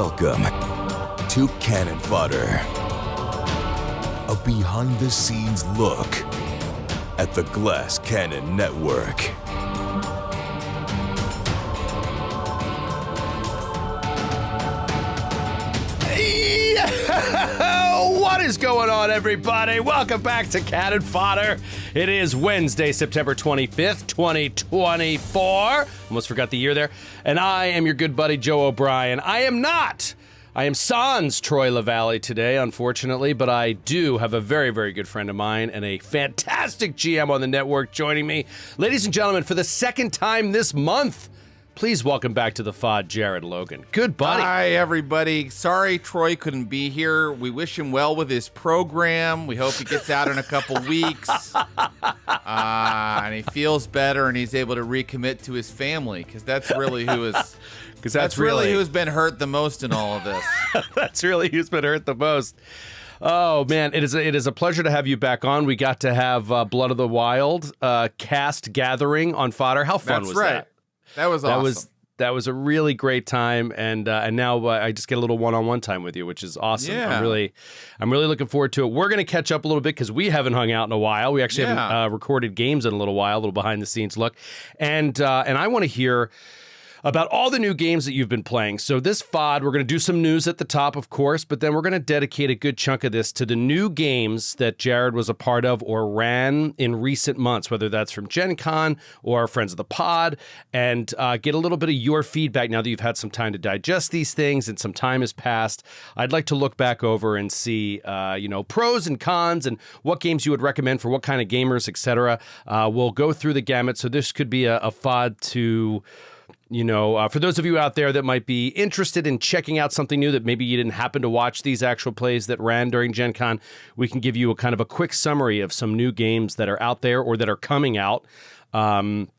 Welcome to Cannon Fodder, a behind-the-scenes look at the Glass Cannon Network. What is going on, everybody? Welcome back to Cannon Fodder. It is Wednesday, September 25th, 2024. Almost forgot the year there. And I am your good buddy, Joe O'Brien. I am sans Troy Lavallee today, unfortunately, but I do have a very, very good friend of mine and a fantastic GM on the network joining me. Ladies and gentlemen, for the second time this month, please welcome back to the FOD, Jared Logan. Good buddy. Hi, everybody. Sorry Troy couldn't be here. We wish him well with his program. We hope he gets out in a couple weeks. And he feels better and he's able to recommit to his family, because that's really who is... Because that's really who's been hurt the most in all of this. That's really who's been hurt the most. Oh, man, it is a pleasure to have you back on. We got to have Blood of the Wild cast gathering on Fodder. How fun was that? That was awesome. That was a really great time, and now I just get a little one-on-one time with you, which is awesome. Yeah. I'm really looking forward to it. We're going to catch up a little bit because we haven't hung out in a while. We actually haven't recorded games in a little while, a little behind-the-scenes look, and I want to hear about all the new games that you've been playing. So this FOD, we're going to do some news at the top, of course, but then we're going to dedicate a good chunk of this to the new games that Jared was a part of or ran in recent months, whether that's from Gen Con or Friends of the Pod, and get a little bit of your feedback now that you've had some time to digest these things and some time has passed. I'd like to look back over and see, pros and cons and what games you would recommend for what kind of gamers, etc. We'll go through the gamut, so this could be a FOD to... for those of you out there that might be interested in checking out something new that maybe you didn't happen to watch these actual plays that ran during Gen Con, we can give you a kind of a quick summary of some new games that are out there or that are coming out in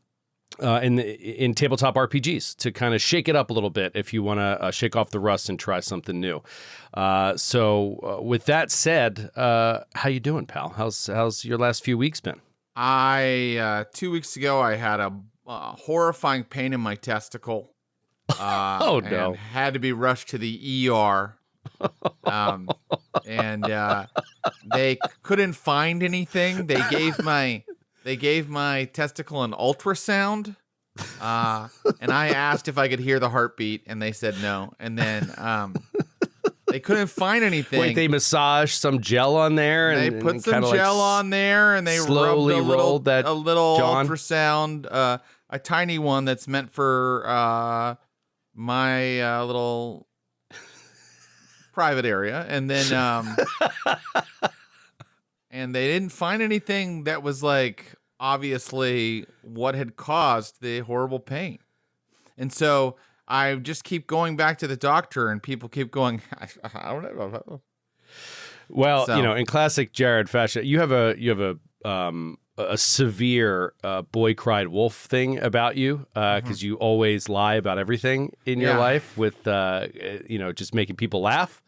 tabletop RPGs to kind of shake it up a little bit if you want to shake off the rust and try something new. So with that said, how you doing, pal? How's your last few weeks been? 2 weeks ago, I had a horrifying pain in my testicle. Oh no! And had to be rushed to the ER. They couldn't find anything. They gave my testicle an ultrasound. And I asked if I could hear the heartbeat, and they said no. And then they couldn't find anything. Wait, they massaged some gel on there, and they put some gel on there, and they slowly rolled a little ultrasound. A tiny one that's meant for my little private area, and then and they didn't find anything that was like obviously what had caused the horrible pain. And so I just keep going back to the doctor, and people keep going, I don't know. Well, in classic Jared fashion, you have a severe boy cried wolf thing about you because you always lie about everything in your life with just making people laugh.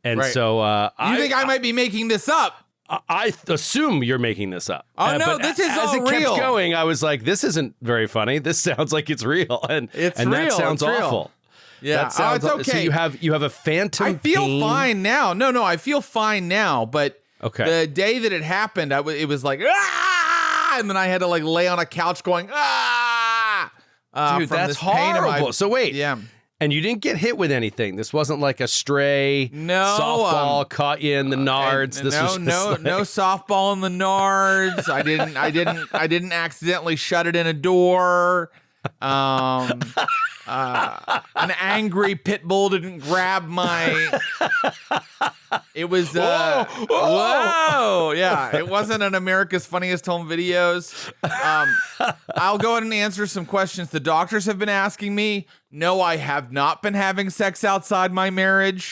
And so you think I might be making this up? I assume you're making this up. Oh no, this is all real. As it kept going, I was like, this isn't very funny. This sounds like it's real. And that sounds awful. Yeah, that sounds it's okay. So you have a phantom I feel pain. fine now. No, I feel fine now, but the day that it happened, it was like, and then I had to like lay on a couch going, Dude, that's horrible. So wait. Yeah. And you didn't get hit with anything. This wasn't like a stray softball caught you in the nards. No softball in the nards. I didn't accidentally shut it in a door. An angry pit bull didn't grab my. It was whoa. Yeah, it wasn't an America's Funniest Home Videos. I'll go ahead and answer some questions the doctors have been asking me. No, I have not been having sex outside my marriage.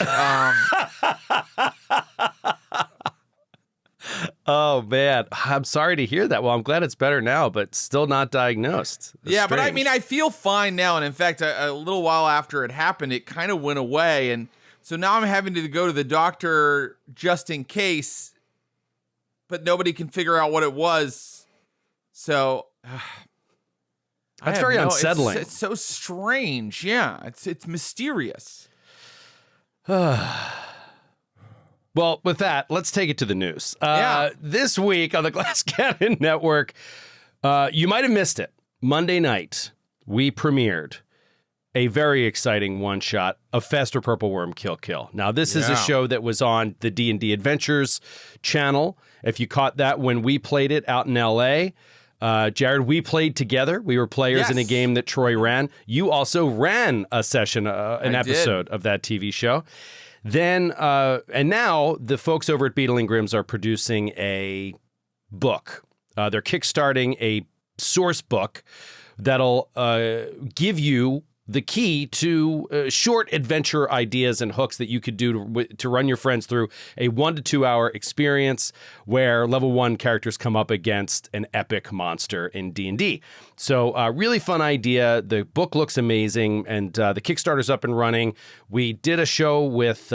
Oh man, I'm sorry to hear that. Well, I'm glad it's better now, but still not diagnosed. That's strange. But I mean, I feel fine now, and in fact, a little while after it happened, it kind of went away, and so now I'm having to go to the doctor just in case, but nobody can figure out what it was. So that's very unsettling. It's so strange. Yeah, it's mysterious. Well, with that, let's take it to the news. Yeah. This week on the Glass Cannon Network, you might have missed it. Monday night, we premiered a very exciting one-shot of Faster Purple Worm Kill. Now, this is a show that was on the D&D Adventures channel. If you caught that when we played it out in L.A., Jared, we played together. We were players in a game that Troy ran. You also ran a session, an episode of that TV show. Then, and now the folks over at Beetle and Grimm's are producing a book. They're kickstarting a source book that'll give you the key to short adventure ideas and hooks that you could do to run your friends through a 1 to 2 hour experience where level 1 characters come up against an epic monster in D&D. So really fun idea. The book looks amazing, and the Kickstarter's up and running. We did a show with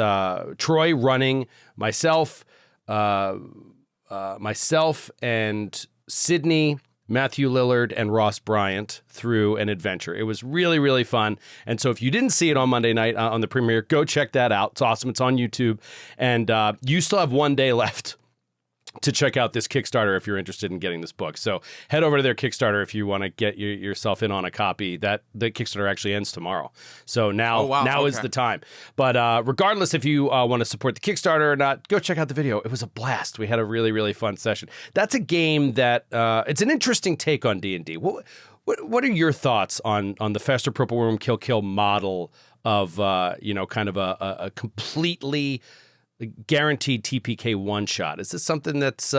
Troy running, myself and Sydney, Matthew Lillard, and Ross Bryant through an adventure. It was really, really fun. And so if you didn't see it on Monday night on the premiere, go check that out. It's awesome. It's on YouTube. And you still have 1 day left to check out this Kickstarter if you're interested in getting this book. So head over to their Kickstarter if you want to get yourself in on a copy. The Kickstarter actually ends tomorrow. So now is the time. But regardless if you want to support the Kickstarter or not, go check out the video. It was a blast. We had a really, really fun session. That's a game that it's an interesting take on D&D. What are your thoughts on the Faster Purple Worm Kill model of kind of a completely guaranteed TPK one shot? Is this something that's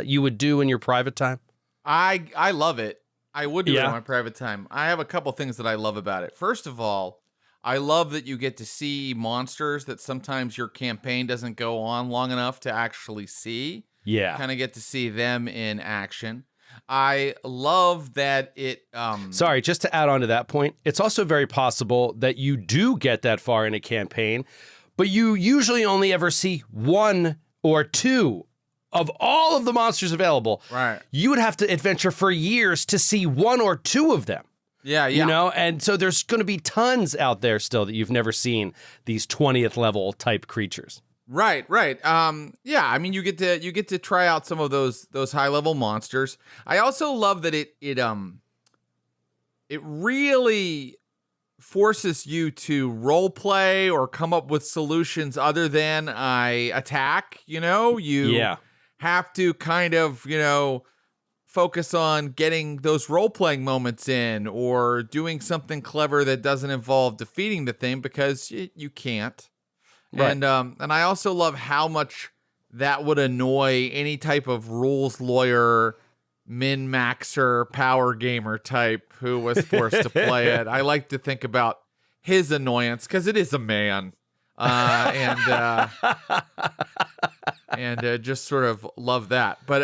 you would do in your private time? I love it. I would do it in my private time. I have a couple things that I love about it. First of all, I love that you get to see monsters that sometimes your campaign doesn't go on long enough to actually see. Yeah. Kind of get to see them in action. I love that it... Sorry, just to add on to that point, it's also very possible that you do get that far in a campaign, but you usually only ever see 1 or 2 of all of the monsters available. Right. You would have to adventure for years to see 1 or 2 of them. Yeah. You know, and so there's going to be tons out there still that you've never seen, these 20th level type creatures. Right. Yeah, I mean, you get to try out some of those high level monsters. I also love that it really forces you to role play or come up with solutions other than I attack. You have to kind of focus on getting those role playing moments in or doing something clever that doesn't involve defeating the thing because you can't. Right. And I also love how much that would annoy any type of rules lawyer, min-maxer, power gamer type who was forced to play it. I like to think about his annoyance because it is a man, and just sort of love that. But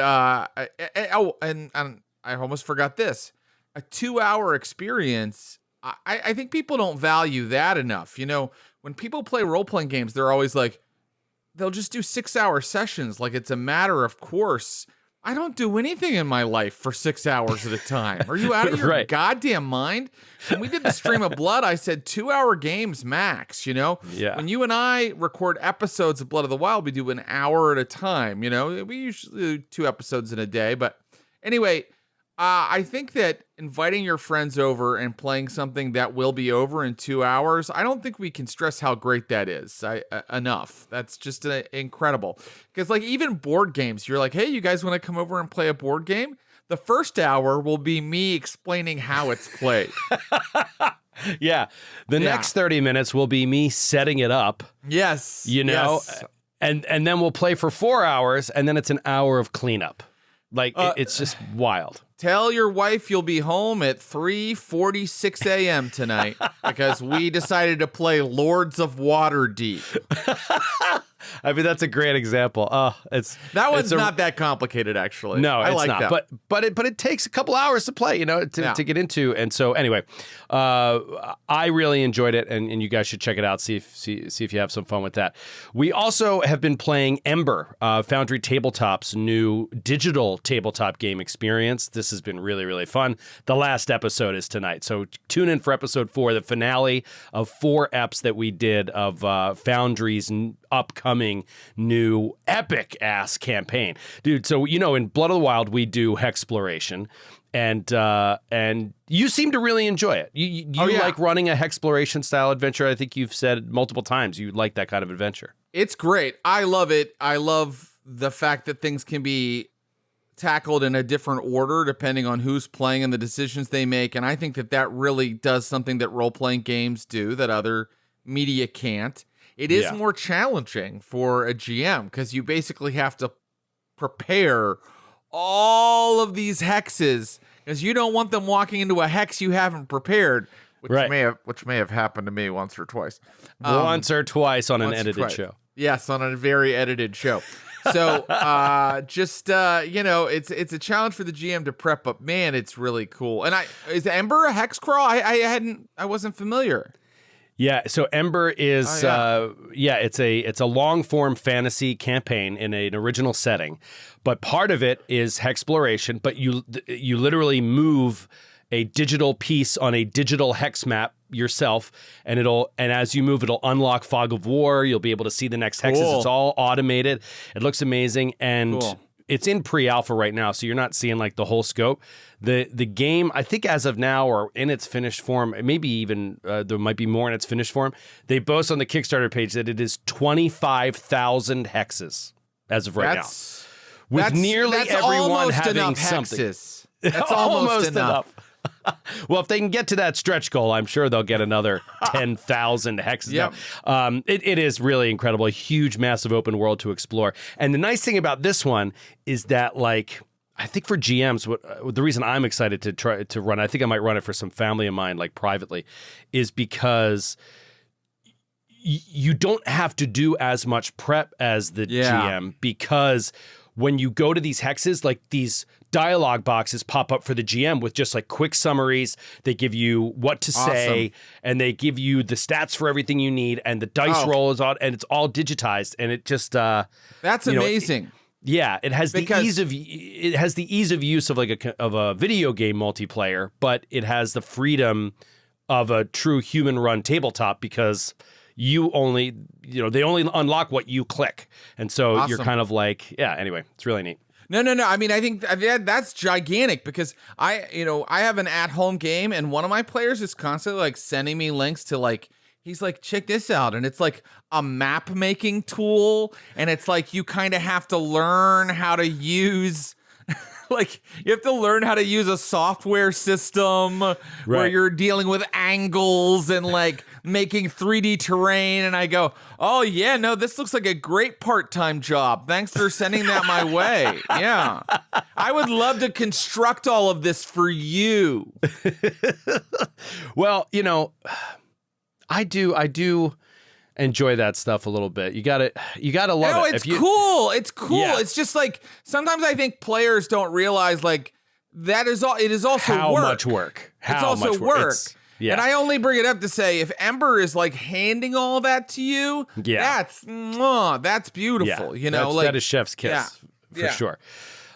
and I almost forgot this: a 2-hour experience. I think people don't value that enough. When people play role-playing games, they're always like, they'll just do 6-hour sessions like it's a matter of course. I don't do anything in my life for 6 hours at a time. Are you out of your goddamn mind? When we did the Stream of Blood, I said 2-hour games max, Yeah. When you and I record episodes of Blood of the Wild, we do an hour at a time, We usually do 2 episodes in a day. But anyway, I think that inviting your friends over and playing something that will be over in 2 hours, I don't think we can stress how great that is enough. That's just incredible. Because even board games, you're like, hey, you guys want to come over and play a board game? The first hour will be me explaining how it's played. Yeah. The next 30 minutes will be me setting it up. Yes. Yes. And then we'll play for 4 hours, and then it's an hour of cleanup. It's just wild. Tell your wife you'll be home at 3:46 a.m. tonight because we decided to play Lords of Waterdeep. I mean, that's a great example. That one's not that complicated, actually. No, I it's like not. that. But it takes a couple hours to play, to get into. And so anyway, I really enjoyed it, and you guys should check it out. See if you have some fun with that. We also have been playing Ember, Foundry Tabletop's new digital tabletop game experience. This has been really, really fun. The last episode is tonight, so tune in for episode 4, the finale of 4 eps that we did of Foundry's upcoming new epic ass campaign, dude. So in Blood of the Wild we do Hexploration, and you seem to really enjoy it. You like running a Hexploration style adventure. I think you've said multiple times you like that kind of adventure. It's great. I love it. I love the fact that things can be tackled in a different order depending on who's playing and the decisions they make. And I think that really does something that role-playing games do that other media can't. It is more challenging for a GM because you basically have to prepare all of these hexes because you don't want them walking into a hex you haven't prepared, which may have happened to me once or twice. Once or twice on an edited show. Yes, on a very edited show. So it's a challenge for the GM to prep, but man, it's really cool. And is Ember a hex crawl? I wasn't familiar. Yeah, so Ember is it's a long form fantasy campaign in an original setting, but part of it is Hexploration. But you literally move a digital piece on a digital hex map yourself, and as you move, it'll unlock Fog of War. You'll be able to see the next hexes. Cool. It's all automated. It looks amazing, and it's in pre-alpha right now, so you're not seeing like the whole scope. The game, I think as of now, or in its finished form, maybe even there might be more in its finished form, they boast on the Kickstarter page that it is 25,000 hexes as of right now. With nearly everyone having something. Hexes. That's almost enough. Well, if they can get to that stretch goal, I'm sure they'll get another 10,000 hexes. Yep. It is really incredible. A huge, massive open world to explore. And the nice thing about this one is that, like, I think for GMs, the reason I'm excited to try to run, I think I might run it for some family of mine, like privately, is because you don't have to do as much prep as the GM, because when you go to these hexes, like these dialogue boxes pop up for the GM with just like quick summaries. They give you what to say, and they give you the stats for everything you need, and the dice roll is on, and it's all digitized, and it just that's amazing. It has the ease of use of like a video game multiplayer, but it has the freedom of a true human run tabletop because they only unlock what you click. And so you're kind of like, anyway, it's really neat. No. I mean, I think that's gigantic because I have an at-home game, and one of my players is constantly like sending me links to like, he's like, check this out. And it's like a map making tool. And it's like, you kind of have to learn how to use like, you have to learn how to use a software system where you're dealing with angles and like making 3D terrain. And I go, oh yeah, no, this looks like a great part-time job. Thanks for sending that my way. Yeah. I would love to construct all of this for you. Well, I do enjoy that stuff a little bit. You gotta love it. It's cool. It's cool. Yeah. It's just like sometimes I think players don't realize like that is all. It is also how work. much work. It's also work. And I only bring it up to say if Ember is like handing all that to you, that's beautiful. That is chef's kiss for sure.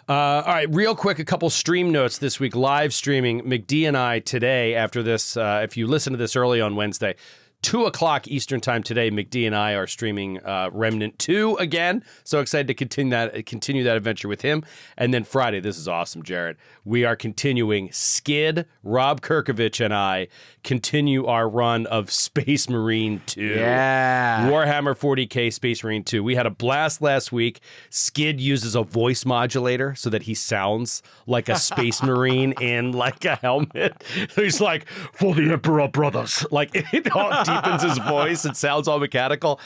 All right, real quick, a couple stream notes this week. Live streaming, McD and I today after this, if you listen to this early on Wednesday, 2:00 Eastern time today, McD and I are streaming Remnant 2 again. So excited to continue that adventure with him. And then Friday, this is awesome, Jared. We are continuing Skid, Rob Kirkovich, and I continue our run of Space Marine 2. Yeah. Warhammer 40K Space Marine 2. We had a blast last week. Skid uses a voice modulator so that he sounds like a Space Marine in like a helmet. He's like, for the Emperor brothers. Like, it all deepens his voice. It sounds all mechanical.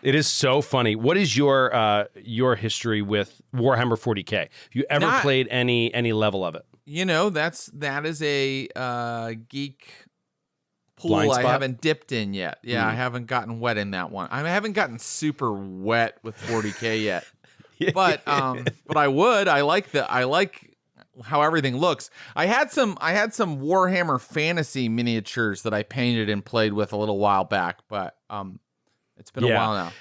It is so funny. What is your history with Warhammer 40K? Have you ever played any level of it? That is a geek pool I haven't dipped in yet. Yeah, I haven't gotten wet in that one. I haven't gotten super wet with 40K yet. But I would. I like how everything looks. I had some Warhammer Fantasy miniatures that I painted and played with a little while back, but it's been a while now.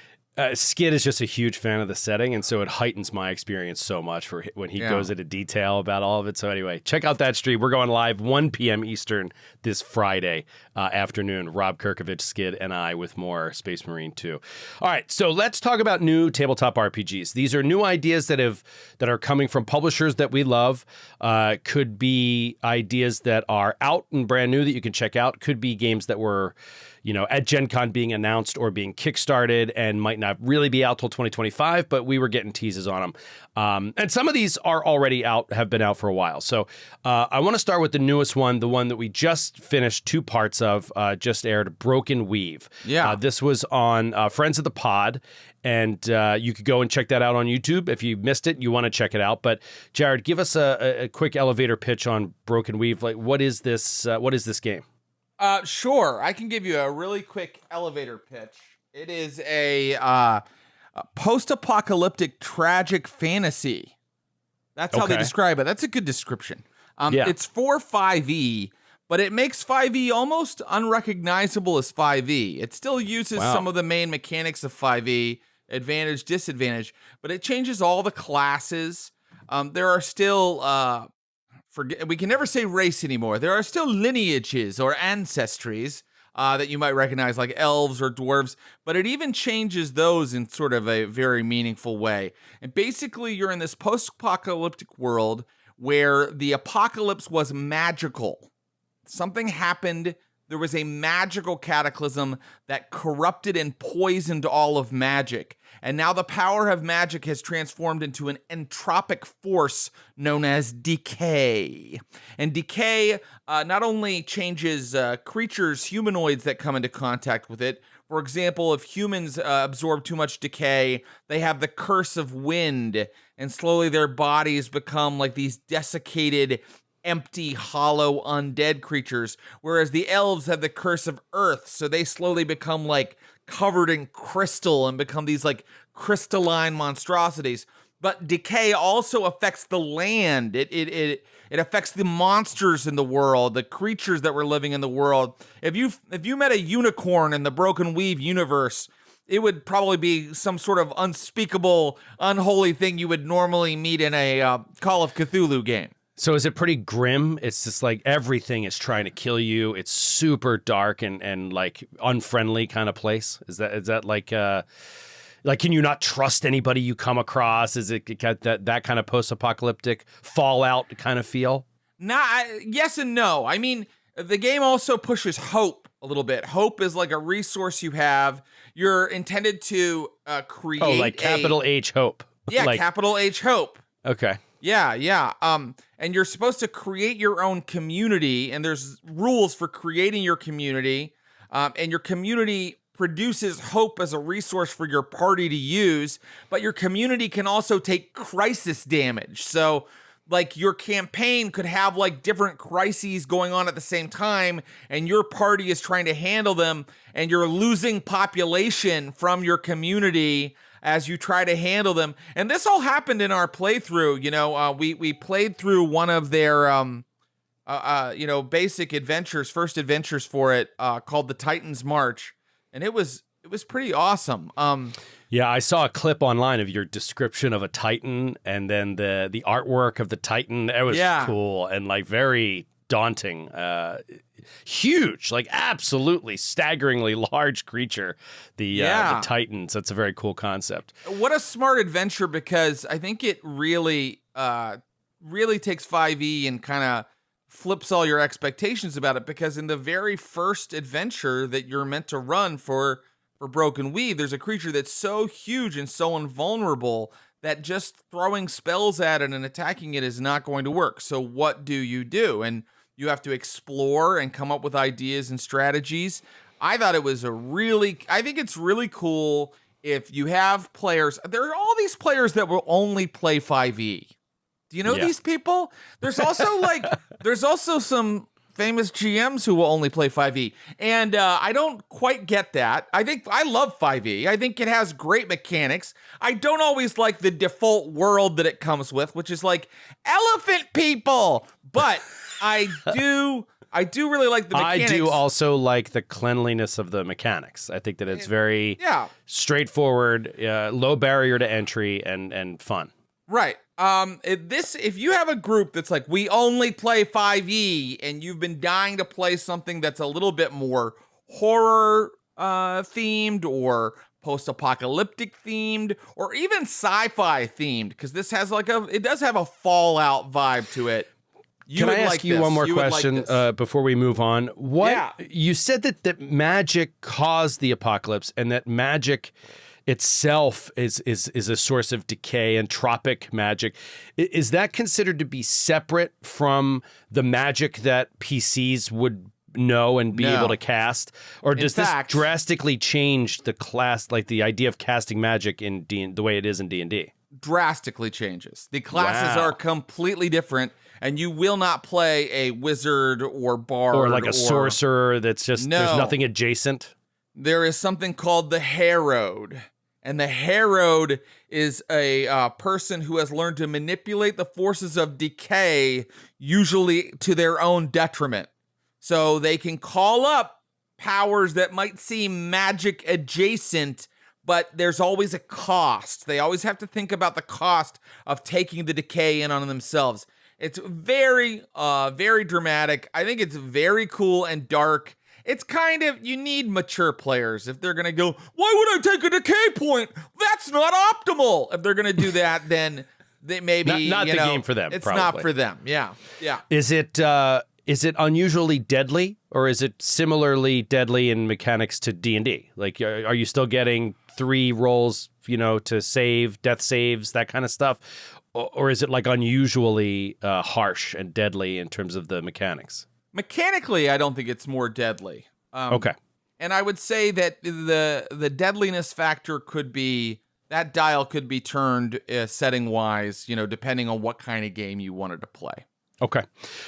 Skid is just a huge fan of the setting, and so it heightens my experience so much for when he goes into detail about all of it. So anyway, check out that stream. We're going live 1 p.m. Eastern this Friday afternoon. Rob Kirkovich, Skid, and I with more Space Marine 2. All right, so let's talk about new tabletop RPGs. These are new ideas that are coming from publishers that we love. Could be ideas that are out and brand new that you can check out. Could be games that were at Gen Con being announced or being kickstarted and might not really be out till 2025, but we were getting teases on them. And some of these are already out, have been out for a while. So I want to start with the newest one, the one that we just finished 2 parts of, just aired, Broken Weave. Yeah. This was on Friends of the Pod, and you could go and check that out on YouTube. If you missed it, you want to check it out. But Jared, give us a quick elevator pitch on Broken Weave. Like, what is this game? Sure. I can give you a really quick elevator pitch. It is a post-apocalyptic tragic fantasy. That's how they describe it. That's a good description. It's for 5e, but it makes 5e almost unrecognizable as 5e. It still uses some of the main mechanics of 5e, advantage, disadvantage, but it changes all the classes. There are still... we can never say race anymore. There are still lineages or ancestries that you might recognize, like elves or dwarves, but it even changes those in sort of a very meaningful way. And basically, you're in this post-apocalyptic world where the apocalypse was magical. Something happened. There was a magical cataclysm that corrupted and poisoned all of magic. And now the power of magic has transformed into an entropic force known as decay. And decay not only changes creatures, humanoids that come into contact with it. For example, if humans absorb too much decay, they have the curse of wind, and slowly their bodies become like these desiccated, empty, hollow, undead creatures, whereas the elves have the curse of earth, so they slowly become like covered in crystal and become these like crystalline monstrosities. But decay also affects the land. It affects the monsters in the world, the creatures that were living in the world. If you met a unicorn in the Broken Weave universe, it would probably be some sort of unspeakable, unholy thing you would normally meet in a Call of Cthulhu game. So is it pretty grim? It's just like everything is trying to kill you. It's super dark and like unfriendly kind of place. Is that like can you not trust anybody you come across? Is it got that kind of post-apocalyptic Fallout kind of feel? Yes and no. I mean, the game also pushes hope a little bit. Hope is like a resource you have. You're intended to create. Oh, like capital H hope. Yeah, like, capital H hope. Okay. Yeah. And you're supposed to create your own community, and there's rules for creating your community. And your community produces hope as a resource for your party to use, but your community can also take crisis damage. So, like, your campaign could have like different crises going on at the same time, and your party is trying to handle them, and you're losing population from your community as you try to handle them. And this all happened in our playthrough. We played through one of their basic adventures, first adventures for it, called the Titan's March, and it was pretty awesome. Yeah, I saw a clip online of your description of a Titan, and then the artwork of the Titan. It was cool and like very daunting. Huge, like absolutely staggeringly large creature, the Titans. That's a very cool concept. What a smart adventure, because I think it really takes 5e and kind of flips all your expectations about it, because in the very first adventure that you're meant to run for Broken Weave, there's a creature that's so huge and so invulnerable that just throwing spells at it and attacking it is not going to work. So what do? And you have to explore and come up with ideas and strategies. I think it's really cool if you have players. There are all these players that will only play 5e. Do you know these people? There's also some famous GMs who will only play 5e. And I don't quite get that. I love 5e. I think it has great mechanics. I don't always like the default world that it comes with, which is like elephant people. But I do really like the mechanics. I do also like the cleanliness of the mechanics. I think that it's very straightforward, low barrier to entry, and fun. Right. If you have a group that's like, we only play 5e, and you've been dying to play something that's a little bit more horror themed or post-apocalyptic themed or even sci-fi themed, because this has it does have a Fallout vibe to it. Can I ask you one more question before we move on? You said that magic caused the apocalypse, and that magic itself is a source of decay, entropic magic. Is that considered to be separate from the magic that PCs would know and be able to cast? Or does this drastically change the class, like the idea of casting magic in the way it is in D&D? Drastically changes. The classes are completely different, and you will not play a wizard or bard or like a sorcerer that's just there's nothing adjacent. There is something called the Herald. And the Herald is a person who has learned to manipulate the forces of decay, usually to their own detriment. So they can call up powers that might seem magic adjacent, but there's always a cost. They always have to think about the cost of taking the decay in on themselves. It's very, very dramatic. I think it's very cool and dark. It's kind of, you need mature players if they're going to go, why would I take a decay point? That's not optimal. If they're going to do that, then they maybe, not the game for them. It's probably not for them. Yeah. Yeah. Is it unusually deadly, or is it similarly deadly in mechanics to D&D? Like, are you still getting 3 rolls, to save, death saves, that kind of stuff? Or is it like unusually harsh and deadly in terms of the mechanics? Mechanically, I don't think it's more deadly. Okay. And I would say that the deadliness factor that dial could be turned setting-wise, depending on what kind of game you wanted to play. Okay.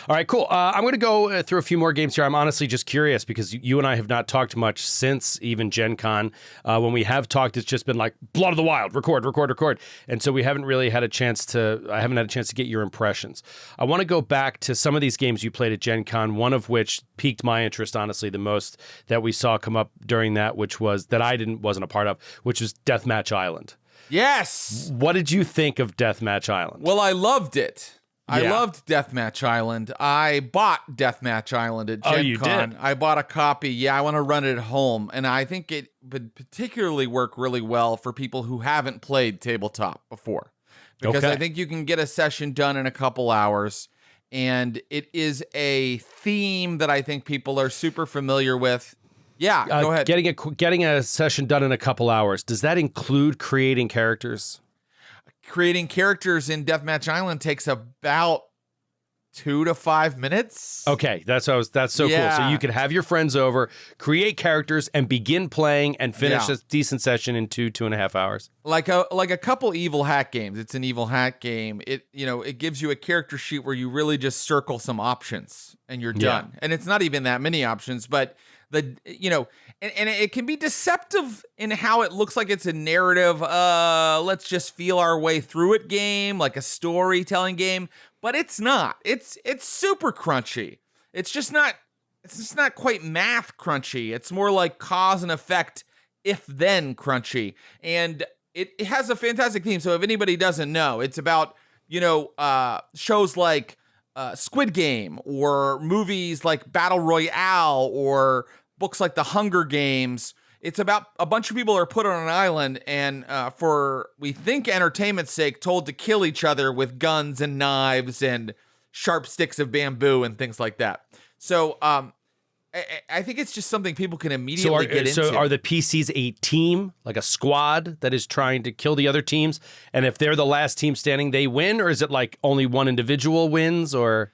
All right, cool. I'm going to go through a few more games here. I'm honestly just curious because you and I have not talked much since even Gen Con. When we have talked, it's just been like Blood of the Wild, record. And so we haven't really had a chance to get your impressions. I want to go back to some of these games you played at Gen Con, one of which piqued my interest, honestly, the most that we saw come up during that, which was that I wasn't a part of, which was Deathmatch Island. Yes. What did you think of Deathmatch Island? Well, I loved it. I loved Deathmatch Island. I bought Deathmatch Island at Gen Con. You did? I bought a copy. Yeah, I want to run it at home. And I think it would particularly work really well for people who haven't played tabletop before. Because I think you can get a session done in a couple hours. And it is a theme that I think people are super familiar with. Yeah, go ahead. Getting a session done in a couple hours, does that include creating characters? Creating characters in Deathmatch Island takes about 2 to 5 minutes. Okay, that's so cool. So you can have your friends over, create characters, and begin playing and finish a decent session in 2.5 hours. Like a couple evil hat games. It's an evil hat game. It gives you a character sheet where you really just circle some options and you're done. And it's not even that many options, but and it can be deceptive in how it looks like it's a narrative, let's just feel our way through it game, like a storytelling game, but it's not. It's super crunchy. It's just not quite math crunchy. It's more like cause and effect, if then crunchy. And it has a fantastic theme. So if anybody doesn't know, it's about, shows like Squid Game or movies like Battle Royale or books like The Hunger Games. It's about a bunch of people are put on an island and for, we think, entertainment's sake, told to kill each other with guns and knives and sharp sticks of bamboo and things like that. So I think it's just something people can immediately get into. So are the PCs a team, like a squad that is trying to kill the other teams? And if they're the last team standing, they win? Or is it like only one individual wins? Or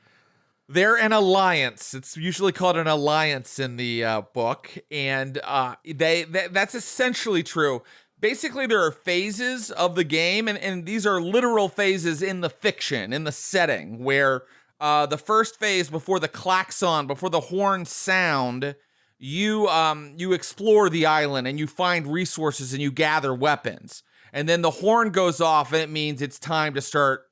they're an alliance. It's usually called an alliance in the book. And that's essentially true. Basically, there are phases of the game, and these are literal phases in the fiction, in the setting, where the first phase, before the klaxon, before the horns sound, you explore the island and you find resources and you gather weapons. And then the horn goes off and it means it's time to start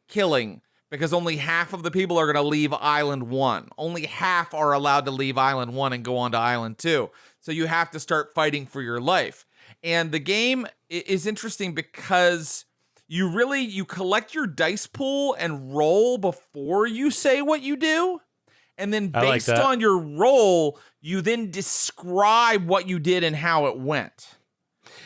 killing, because only half of the people are going to leave Island 1. Only half are allowed to leave Island 1 and go on to Island 2. So you have to start fighting for your life. And the game is interesting because you collect your dice pool and roll before you say what you do. And then based on your roll, you then describe what you did and how it went.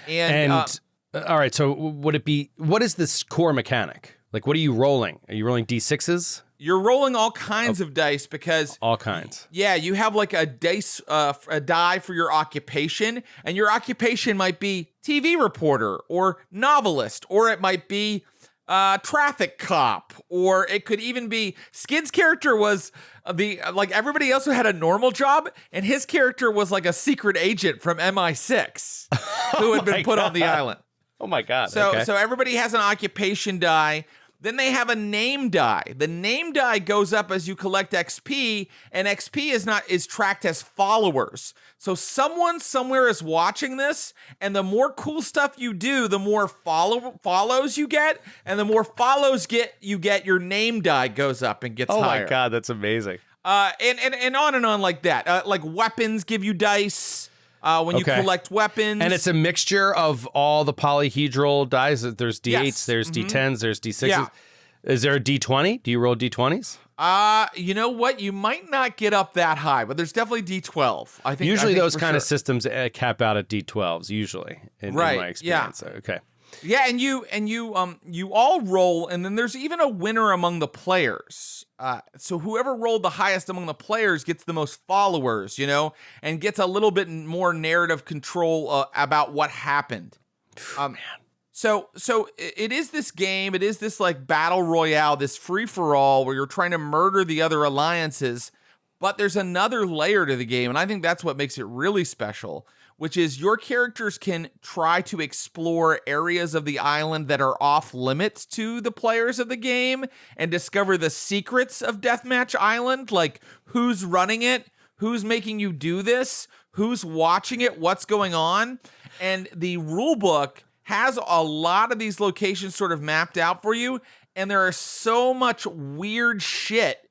And all right, so what is this core mechanic? Like, what are you rolling? Are you rolling D6s? You're rolling all kinds of dice because... All kinds. Yeah, you have like a die for your occupation, and your occupation might be TV reporter or novelist, or it might be traffic cop, or it could even be... Skid's character was everybody else who had a normal job, and his character was like a secret agent from MI6 who had been put on the island. Oh my God. So everybody has an occupation die. Then they have a name die. The name die goes up as you collect XP, and XP is tracked as followers. So someone somewhere is watching this, and the more cool stuff you do, the more follows you get, and the more follows you get, your name die goes up and gets higher. Oh my God, that's amazing. And on like that. Like weapons give you dice. When you collect weapons. And it's a mixture of all the polyhedral dice. There's D8s, there's D10s, there's D6s. Yeah. Is there a D20? Do you roll D20s? You know what? You might not get up that high, but there's definitely D12. I think usually those kind of systems cap out at D12s, usually, in my experience. Yeah. Okay. Yeah, and you all roll, and then there's even a winner among the players. So whoever rolled the highest among the players gets the most followers, and gets a little bit more narrative control about what happened. Man. So it is this game. It is this like battle royale, this free for all where you're trying to murder the other alliances. But there's another layer to the game, and I think that's what makes it really special, which is your characters can try to explore areas of the island that are off limits to the players of the game and discover the secrets of Deathmatch Island, like who's running it, who's making you do this, who's watching it, what's going on. And the rulebook has a lot of these locations sort of mapped out for you, and there is so much weird shit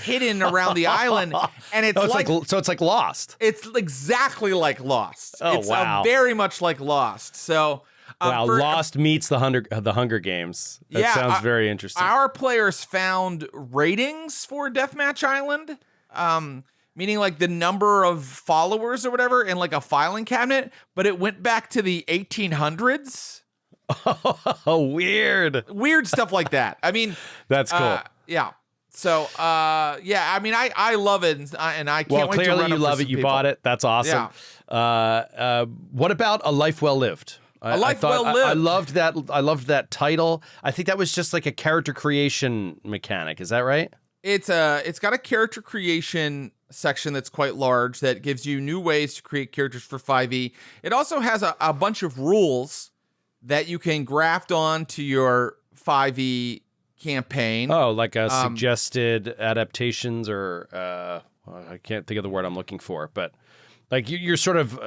hidden around the island, and it's like Lost. It's exactly like Lost. Oh, it's wow. Very much like Lost. So Lost meets the Hunger Games. That sounds very interesting. Our players found ratings for Deathmatch Island, meaning like the number of followers or whatever in like a filing cabinet, but it went back to the 1800s. Oh, weird stuff like that. I mean, that's cool. Yeah. So, I mean, I love it, and I can't wait to run it. Clearly you love it. You bought it. That's awesome. Yeah. What about A Life Well Lived? Well Lived. I loved that. I loved that title. I think that was just like a character creation mechanic. Is that right? It's got a character creation section that's quite large that gives you new ways to create characters for 5e. It also has a bunch of rules that you can graft on to your 5e campaign. Oh, like suggested adaptations, or I can't think of the word I'm looking for, but like you're sort of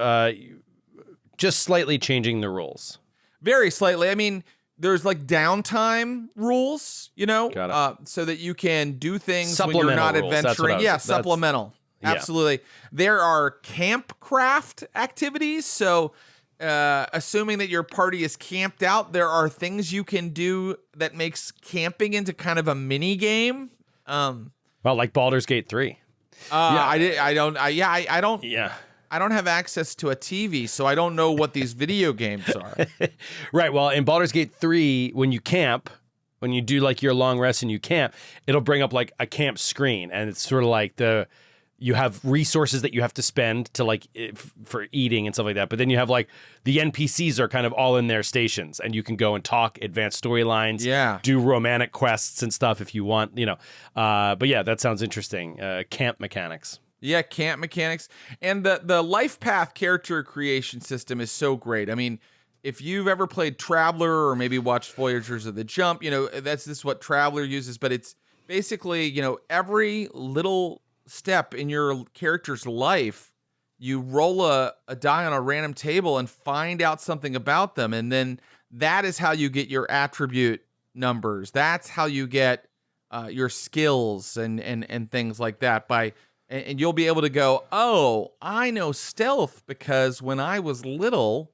just slightly changing the rules. Very slightly. I mean, there's like downtime rules, Got it. so that you can do things when you're not rules. adventuring. Supplemental. Yeah. Absolutely. There are campcraft activities. So assuming that your party is camped out, there are things you can do that makes camping into kind of a mini game. Well, like Baldur's Gate 3. I don't have access to a TV, so I don't know what these video games are. Right. Well, in Baldur's Gate 3, when you camp, when you do like your long rest and you camp, it'll bring up like a camp screen, and it's sort of like you have resources that you have to spend to like for eating and stuff like that. But then you have like the NPCs are kind of all in their stations, and you can go and talk, advance storylines, do romantic quests and stuff if you want, But yeah, that sounds interesting. Camp mechanics. Yeah, camp mechanics. And the life path character creation system is so great. I mean, if you've ever played Traveler or maybe watched Voyagers of the Jump, this is what Traveler uses, but it's basically, every little step in your character's life, you roll a die on a random table and find out something about them. And then that is how you get your attribute numbers. That's how you get your skills and things like that. And you'll be able to go, oh, I know stealth because when I was little,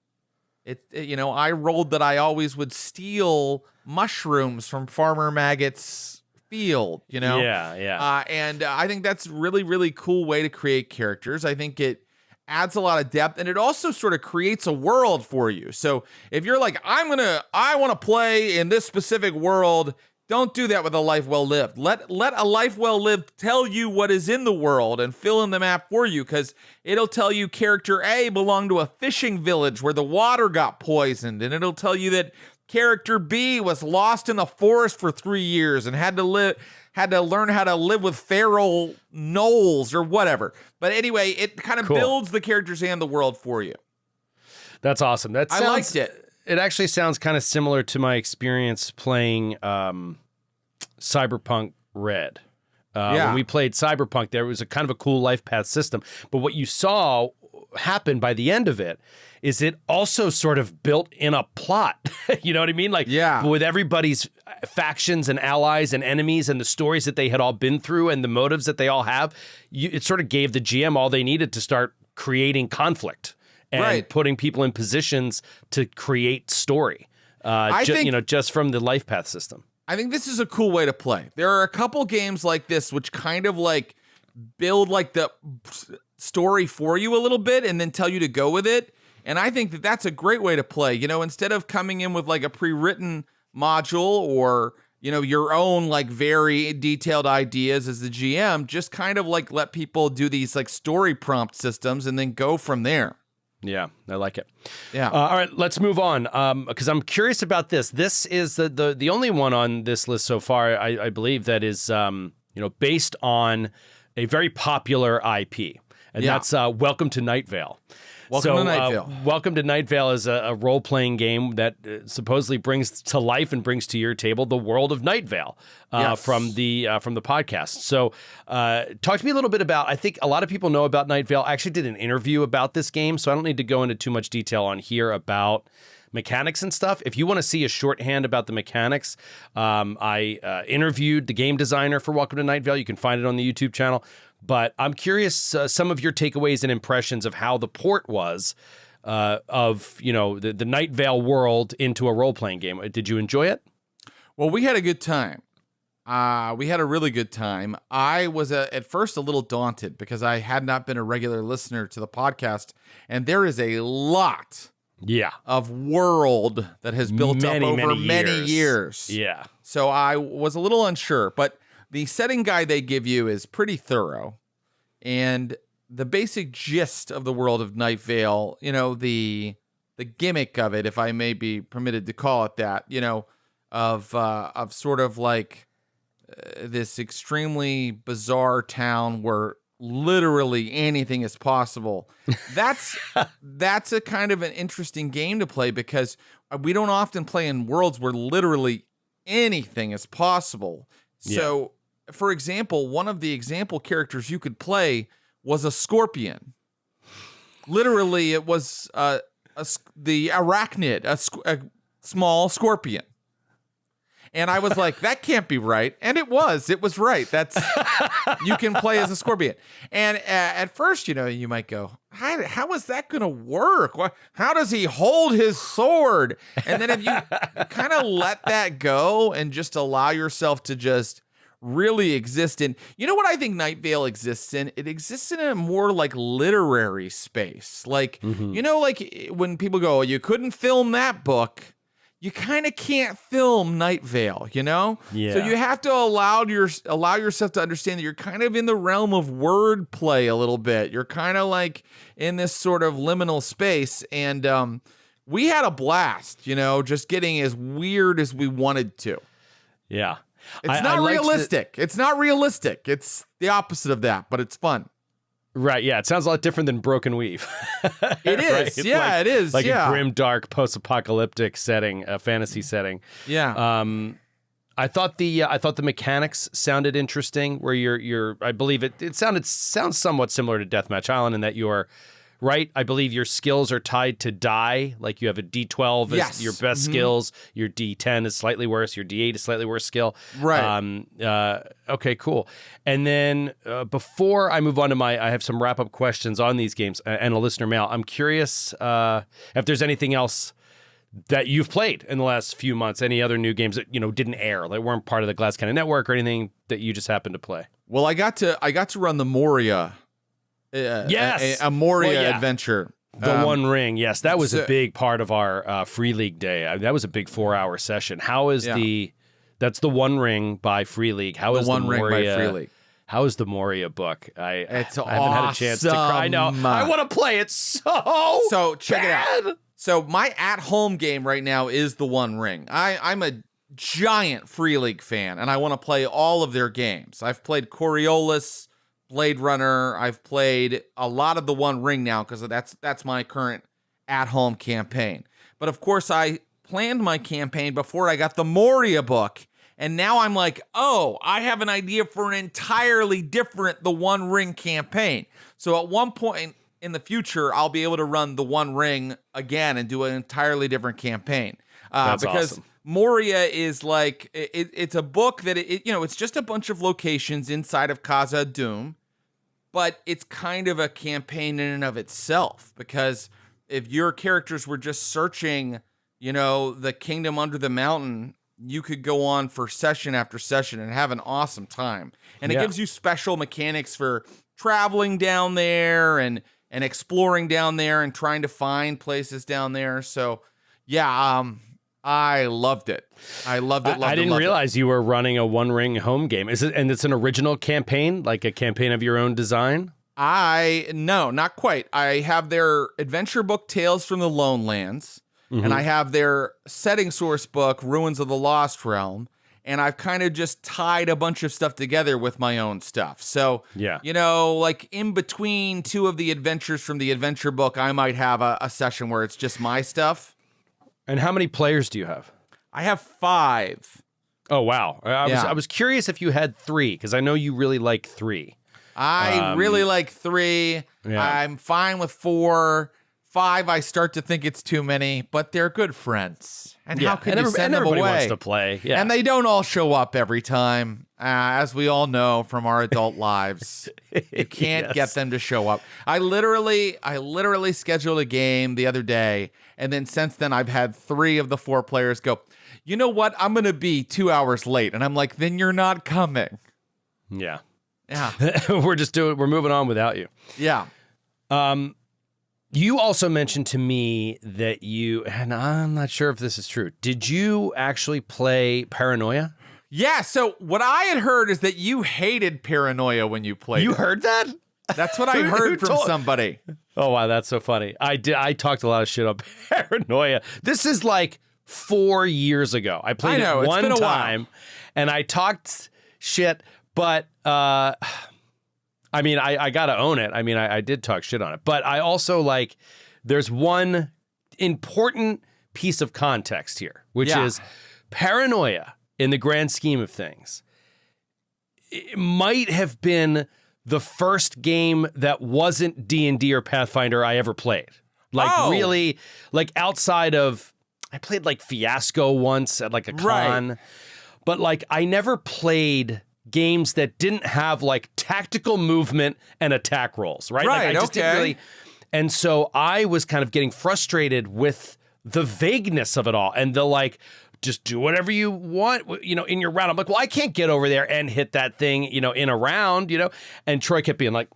I rolled that I always would steal mushrooms from Farmer Maggot's field, Yeah. And I think that's really, really cool way to create characters. I think it adds a lot of depth, and it also sort of creates a world for you. So if you're like, I want to play in this specific world, don't do that with a life well lived. Let a life well lived tell you what is in the world and fill in the map for you, because it'll tell you character A belonged to a fishing village where the water got poisoned, and it'll tell you that character B was lost in the forest for 3 years and had to learn how to live with feral gnolls or whatever. But anyway, it kind of builds the characters and the world for you. That's awesome. I liked it. It actually sounds kind of similar to my experience playing Cyberpunk Red. When we played Cyberpunk, there was a kind of a cool life path system. But what you saw happen by the end of it is it also sort of built in a plot. You know what I mean? Like, with everybody's factions and allies and enemies and the stories that they had all been through and the motives that they all have, it sort of gave the GM all they needed to start creating conflict and putting people in positions to create story. Just from the life path system. I think this is a cool way to play. There are a couple games like this which kind of like build like the story for you a little bit and then tell you to go with it. And I think that that's a great way to play. Instead of coming in with like a pre-written module or, your own like very detailed ideas as the GM, just kind of like let people do these like story prompt systems and then go from there. Yeah, I like it. Yeah. All right, let's move on because I'm curious about this. This is the only one on this list so far, I believe, that is based on a very popular IP, and that's Welcome to Night Vale. Welcome to Night Vale. Welcome to Night Vale is a role-playing game that supposedly brings to life and brings to your table the world of Night Vale from the podcast. So talk to me a little bit about, I think a lot of people know about Night Vale. I actually did an interview about this game, so I don't need to go into too much detail on here about mechanics and stuff. If you want to see a shorthand about the mechanics, I interviewed the game designer for Welcome to Night Vale. You can find it on the YouTube channel. But I'm curious some of your takeaways and impressions of how the port was of the Night Vale world into a role-playing game. Did you enjoy it? Well, we had a good time. We had a really good time. I was at first a little daunted because I had not been a regular listener to the podcast, and there is a lot of world that has built up over many years. Yeah. So I was a little unsure, but the setting guide they give you is pretty thorough, and the basic gist of the world of Night Vale, the gimmick of it, if I may be permitted to call it that, of sort of like this extremely bizarre town where literally anything is possible. That's a kind of an interesting game to play because we don't often play in worlds where literally anything is possible. So, for example, one of the example characters you could play was a scorpion. Literally, it was the arachnid, a small scorpion. And I was like, that can't be right. And it was right. You can play as a scorpion. And at first, you might go, how is that going to work? How does he hold his sword? And then if you kind of let that go and just allow yourself to just really exist in, what I think Night Vale exists in? It exists in a more like literary space. Like, like when people go, you couldn't film that book. You kind of can't film Night Vale, Yeah. So you have to allow yourself to understand that you're kind of in the realm of wordplay a little bit. You're kind of like in this sort of liminal space. And we had a blast, just getting as weird as we wanted to. Yeah. It's not realistic. It's not realistic. It's the opposite of that, but it's fun. Right, yeah. It sounds a lot different than Broken Weave. It is. Right? Yeah, it is. Like a grim, dark, post-apocalyptic setting, a fantasy setting. Yeah. I thought the mechanics sounded interesting. Where you're I believe it sounds somewhat similar to Deathmatch Island in that you're right. I believe your skills are tied to die. Like you have a D12 as your best skills. Your D10 is slightly worse. Your D8 is slightly worse skill. Right. Okay, cool. And then before I move on to I have some wrap up questions on these games and a listener mail. I'm curious if there's anything else that you've played in the last few months, any other new games that didn't air, that weren't part of the Glass Cannon Network or anything that you just happened to play. Well, I got to run the Moria. Yes, a Moria adventure. The One Ring. Yes, that was a big part of our Free League day. That was a big 4-hour session. How is that's the One Ring by Free League. How is the One Ring by Free League? How is the Moria book? I haven't had a chance to cry. No, I want to play it so check bad. It out. So my at-home game right now is the One Ring. I'm a giant Free League fan, and I want to play all of their games. I've played Coriolis, Blade Runner. I've played a lot of the One Ring now because that's my current at-home campaign. But of course, I planned my campaign before I got the Moria book, and now I'm like, oh, I have an idea for an entirely different The One Ring campaign. So at one point in the future, I'll be able to run the One Ring again and do an entirely different campaign. That's because awesome. Moria is like, it's a book that, it's just a bunch of locations inside of Casa Doom, but it's kind of a campaign in and of itself. Because if your characters were just searching, the kingdom under the mountain, you could go on for session after session and have an awesome time. And it gives you special mechanics for traveling down there and exploring down there and trying to find places down there. So, I loved it. I didn't realize you were running a One Ring home game. Is it? And it's an original campaign, like a campaign of your own design? No, not quite. I have their adventure book, Tales from the Lone Lands, and I have their setting source book, Ruins of the Lost Realm. And I've kind of just tied a bunch of stuff together with my own stuff. So, like in between two of the adventures from the adventure book, I might have a session where it's just my stuff. And how many players do you have? I have 5. Oh, wow. I was curious if you had 3, because I know you really like 3. I really like 3. Yeah. I'm fine with 4. 5, I start to think it's too many, but they're good friends. And how can you send them away? Everybody wants to play. Yeah. And they don't all show up every time, as we all know from our adult lives. You can't get them to show up. I literally scheduled a game the other day, and then since then I've had 3 of the 4 players go, you know what? I'm going to be 2 hours late. And I'm like, then you're not coming. Yeah. Yeah. We're moving on without you. Yeah. You also mentioned to me that and I'm not sure if this is true. Did you actually play Paranoia? Yeah, so what I had heard is that you hated Paranoia when you played it. You heard that? That's what I heard from somebody. Oh, wow, that's so funny. I talked a lot of shit on Paranoia. This is like 4 years ago. I played it one time, and I talked shit, but... I mean, I got to own it. I mean, I did talk shit on it. But I also, there's one important piece of context here, which is Paranoia, in the grand scheme of things, it might have been the first game that wasn't D&D or Pathfinder I ever played. Really, outside of... I played, Fiasco once at, a con. Right. But, I never played... games that didn't have tactical movement and attack rolls, right? Right, I just didn't really. And so I was kind of getting frustrated with the vagueness of it all and the just do whatever you want, in your round. I'm like, well, I can't get over there and hit that thing, in a round, And Troy kept being like,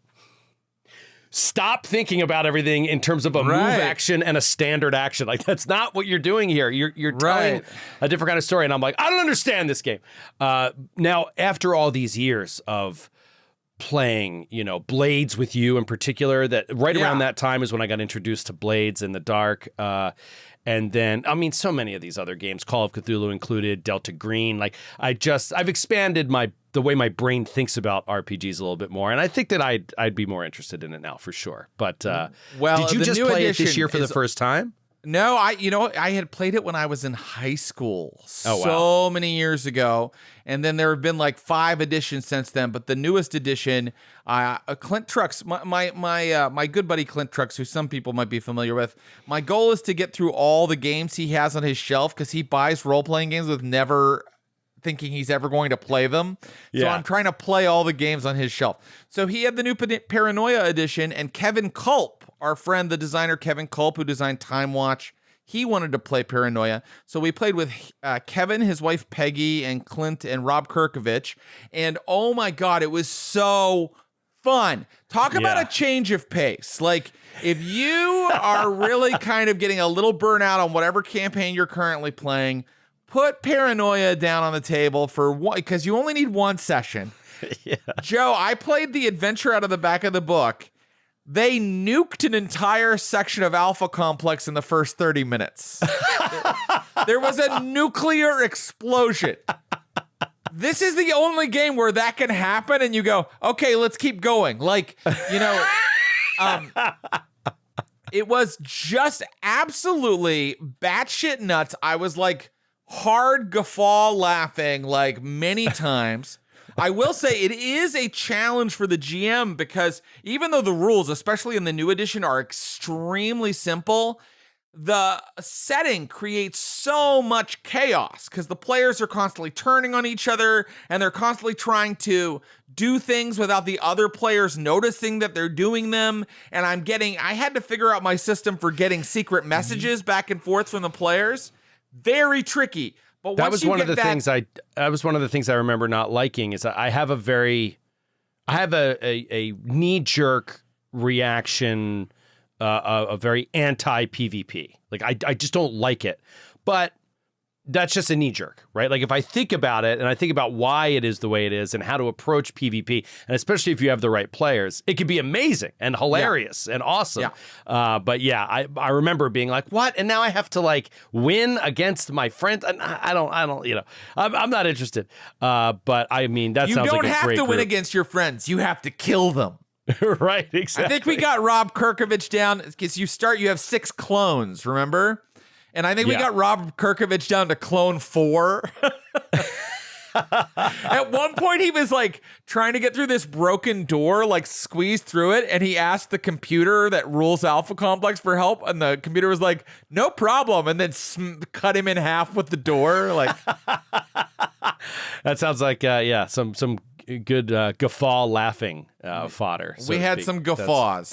stop thinking about everything in terms of a move action and a standard action. That's not what you're doing here. You're telling a different kind of story. And I'm like, I don't understand this game. Now, after all these years of playing, Blades with you in particular, that around that time is when I got introduced to Blades in the Dark. And then, so many of these other games, Call of Cthulhu included, Delta Green. I've expanded the way my brain thinks about RPGs a little bit more, and I think that I'd be more interested in it now for sure. But did you just play it this year for the first time? No, I had played it when I was in high school. So many years ago. And then there have been like 5 editions since then. But the newest edition, Clint Trucks, my good buddy Clint Trucks, who some people might be familiar with, my goal is to get through all the games he has on his shelf because he buys role-playing games with never thinking he's ever going to play them. So I'm trying to play all the games on his shelf. So he had the new Paranoia edition, and Kevin Culp, our friend, the designer Kevin Culp, who designed Time Watch, he wanted to play Paranoia. So we played with Kevin, his wife Peggy, and Clint and Rob Kirkovich. And oh my God, it was so fun. Talk about a change of pace. Like, if you are really kind of getting a little burnout on whatever campaign you're currently playing, put Paranoia down on the table for one, because you only need one session. Joe, I played the adventure out of the back of the book. They nuked an entire section of Alpha Complex in the first 30 minutes. There was a nuclear explosion. This is the only game where that can happen, and you go, okay, let's keep going. Like, it was just absolutely batshit nuts. I was like, hard guffaw laughing like many times. I will say it is a challenge for the GM because even though the rules, especially in the new edition, are extremely simple, the setting creates so much chaos because the players are constantly turning on each other and they're constantly trying to do things without the other players noticing that they're doing them. And I had to figure out my system for getting secret messages back and forth from the players. Very tricky. But that was one of the things I remember not liking is I have a knee-jerk reaction, a very anti-PvP. Like I just don't like it. But that's just a knee-jerk, right? Like if I think about it and I think about why it is the way it is and how to approach PvP, and especially if you have the right players, it can be amazing and hilarious and awesome. But I remember being like, what? And now I have to like win against my friends? And I don't, I'm not interested. But I mean, that sounds like a great You don't have to win group. Against your friends. You have to kill them. Right, exactly. I think we got Rob Kirkovich down because you have 6 clones, remember? And I think we got Rob Kirkovich down to clone 4. At one point, he was like trying to get through this broken door, like squeeze through it. And he asked the computer that rules Alpha Complex for help. And the computer was like, no problem. And then cut him in half with the door. Like, that sounds like, some good guffaw laughing fodder. So we had some guffaws,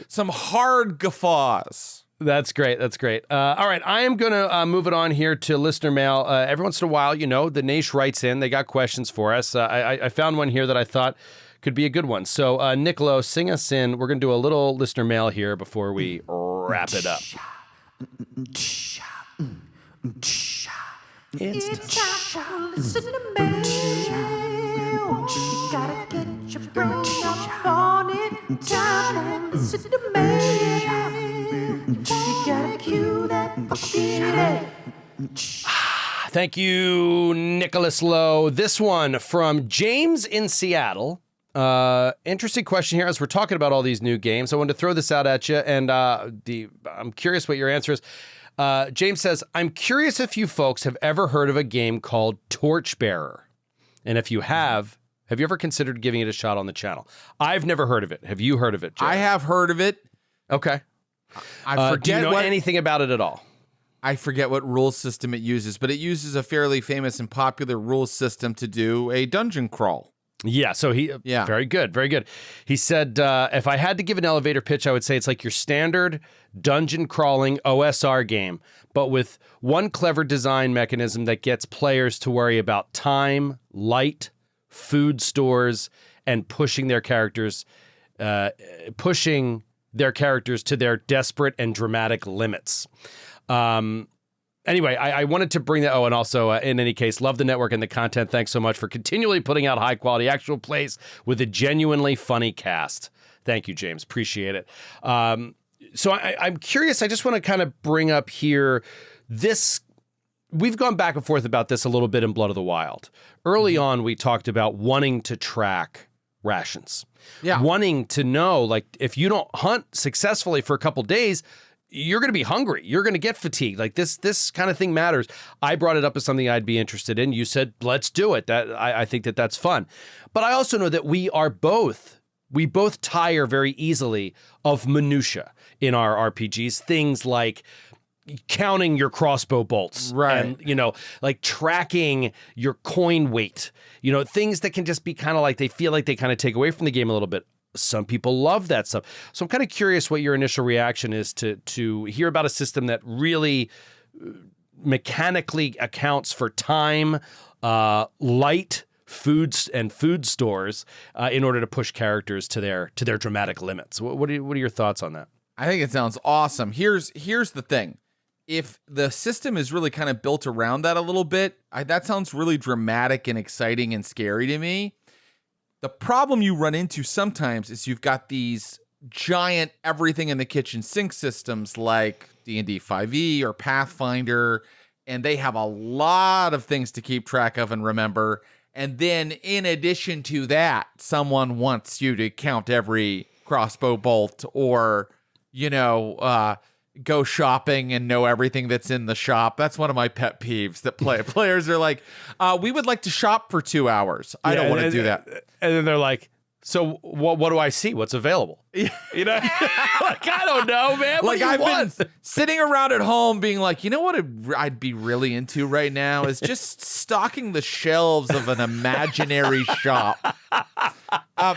some hard guffaws. That's great. That's great. All right. I am going to move it on here to listener mail. Every once in a while, the Naish writes in. They got questions for us. I found one here that I thought could be a good one. So, Nicolo, sing us in. We're going to do a little listener mail here before we wrap it up. It's time to listen to mail. You gotta get your brain up on it. Time to listen to mail. You gotta cue that fucking head. Thank you, Nicholas Lowe. This one from James in Seattle. Interesting question here as we're talking about all these new games. I wanted to throw this out at you, and I'm curious what your answer is. James says, I'm curious if you folks have ever heard of a game called Torchbearer. And if you have you ever considered giving it a shot on the channel? I've never heard of it. Have you heard of it, Jared? I have heard of it. Okay. I forget do you know anything about it at all? I forget what rules system it uses, but it uses a fairly famous and popular rules system to do a dungeon crawl. Yeah, so very good, very good. He said, if I had to give an elevator pitch, I would say it's like your standard dungeon crawling OSR game, but with one clever design mechanism that gets players to worry about time, light, food stores, and pushing their characters to their desperate and dramatic limits. Anyway, I wanted to bring that. Oh, and also, in any case, love the network and the content. Thanks so much for continually putting out high-quality actual plays with a genuinely funny cast. Thank you, James. Appreciate it. So I'm curious. I just want to kind of bring up here this. We've gone back and forth about this a little bit in Blood of the Wild. Early on, we talked about wanting to track rations. Yeah. Wanting to know, like, if you don't hunt successfully for a couple days, you're going to be hungry. You're going to get fatigued. Like this kind of thing matters. I brought it up as something I'd be interested in. You said, let's do it. I think that's fun. But I also know that we both tire very easily of minutia in our RPGs. Things like counting your crossbow bolts, right? And like tracking your coin weight. Things that can just be kind of like, they feel like they kind of take away from the game a little bit. Some people love that stuff. So I'm kind of curious what your initial reaction is to hear about a system that really mechanically accounts for time, light, foods and food stores in order to push characters to their dramatic limits. What are your thoughts on that? I think it sounds awesome. Here's the thing. If the system is really kind of built around that a little bit, that sounds really dramatic and exciting and scary to me. The problem you run into sometimes is you've got these giant everything in the kitchen sink systems like D&D 5e or Pathfinder, and they have a lot of things to keep track of and remember. And then in addition to that, someone wants you to count every crossbow bolt or, go shopping and know everything that's in the shop. That's one of my pet peeves that players are like, we would like to shop for 2 hours. I don't want to do that. And then they're like, so what do I see? What's available? Like, I don't know, man. Like I've been sitting around at home being like, you know what I'd be really into right now is just stocking the shelves of an imaginary shop. Oh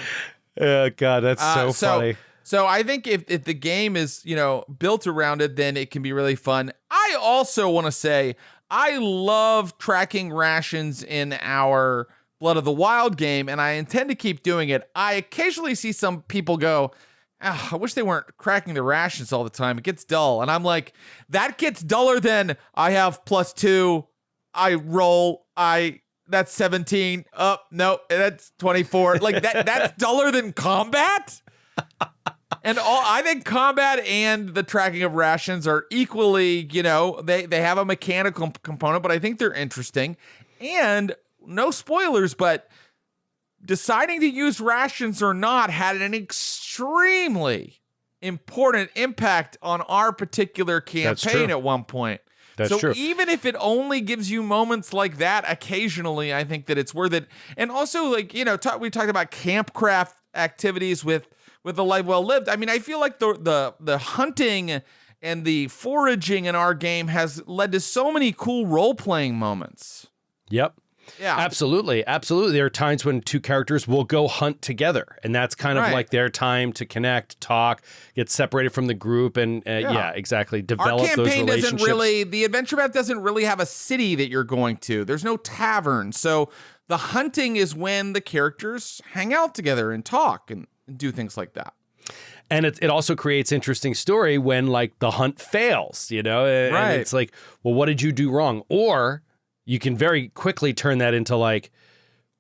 God, that's so funny. So I think if the game is, built around it, then it can be really fun. I also want to say I love tracking rations in our Blood of the Wild game, and I intend to keep doing it. I occasionally see some people go, I wish they weren't cracking the rations all the time. It gets dull. And I'm like, that gets duller than I have +2. I roll. That's 17. Oh, no, that's 24. Like that's duller than combat. And I think combat and the tracking of rations are equally, they have a mechanical component, but I think they're interesting. And no spoilers, but deciding to use rations or not had an extremely important impact on our particular campaign at one point. That's true. Even if it only gives you moments like that occasionally, I think that it's worth it. And also, like, we talked about campcraft activities with the Life Well Lived. I mean, I feel like the hunting and the foraging in our game has led to so many cool role-playing moments. Yep. Yeah. Absolutely. There are times when two characters will go hunt together, and that's kind of like their time to connect, talk, get separated from the group, and exactly, develop those relationships. The Adventure Path doesn't really have a city that you're going to. There's no tavern. So the hunting is when the characters hang out together and talk and do things like that. And it also creates interesting story when, like, the hunt fails, and it's like, well, what did you do wrong? Or you can very quickly turn that into, like,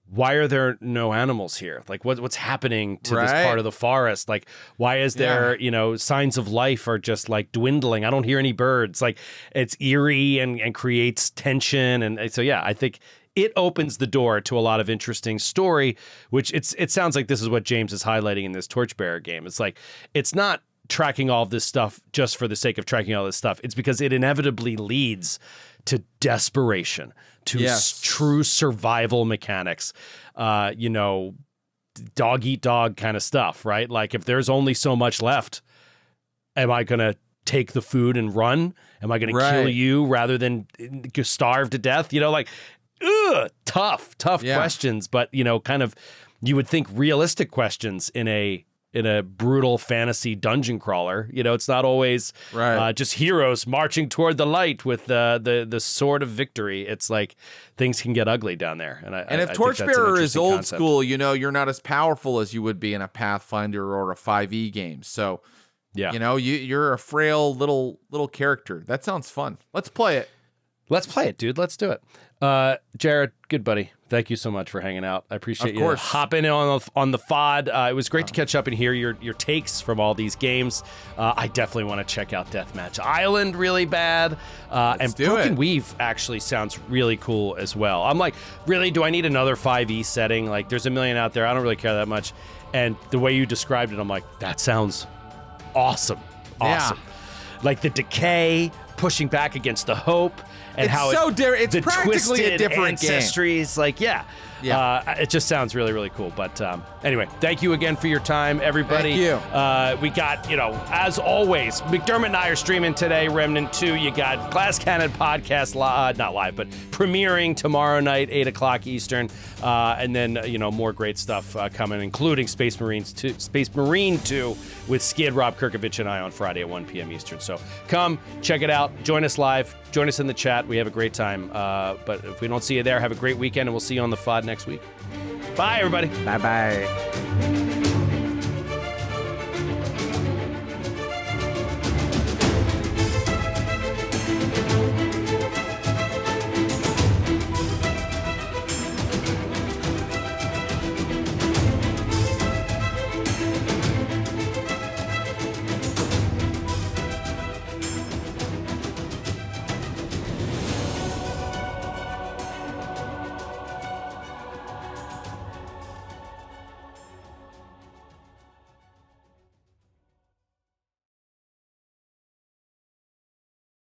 why are there no animals here? Like, what's happening to this part of the forest? Like, why is there, signs of life are just, like, dwindling? I don't hear any birds. Like, it's eerie and creates tension. And so, I think it opens the door to a lot of interesting story, which it sounds like this is what James is highlighting in this Torchbearer game. It's like, it's not tracking all of this stuff just for the sake of tracking all this stuff. It's because it inevitably leads to desperation, to true survival mechanics, dog eat dog kind of stuff, right? Like, if there's only so much left, am I going to take the food and run? Am I going to kill you rather than starve to death? Tough questions, but kind of, you would think realistic questions in a brutal fantasy dungeon crawler. It's not always just heroes marching toward the light with the sword of victory. It's like things can get ugly down there. And if Torchbearer is old school, you're not as powerful as you would be in a Pathfinder or a 5e game. So, you're a frail little character. That sounds fun. Let's play it. Let's play it, dude. Let's do it. Jared, good buddy. Thank you so much for hanging out. I appreciate you hopping in on the FOD. It was great to catch up and hear your takes from all these games. I definitely want to check out Deathmatch Island really bad. And Broken Weave actually sounds really cool as well. I'm like, really, do I need another 5e setting? Like, there's a million out there. I don't really care that much. And the way you described it, I'm like, that sounds awesome. Awesome. like the decay pushing back against the hope, and It's how so different. It's the practically a twisted different game. ancestries. Like, yeah. It just sounds really, really cool. But anyway, thank you again for your time, everybody. Thank you. We got, as always, McDermott and I are streaming today, Remnant 2. You got Glass Cannon Podcast, not live, but premiering tomorrow night, 8 o'clock Eastern. And then, more great stuff coming, including Space Marine 2 with Skid, Rob Kirkovich, and I on Friday at 1 p.m. Eastern. So come, check it out. Join us live. Join us in the chat. We have a great time. But if we don't see you there, have a great weekend, and we'll see you on the FOD next week. Bye, everybody. Bye-bye.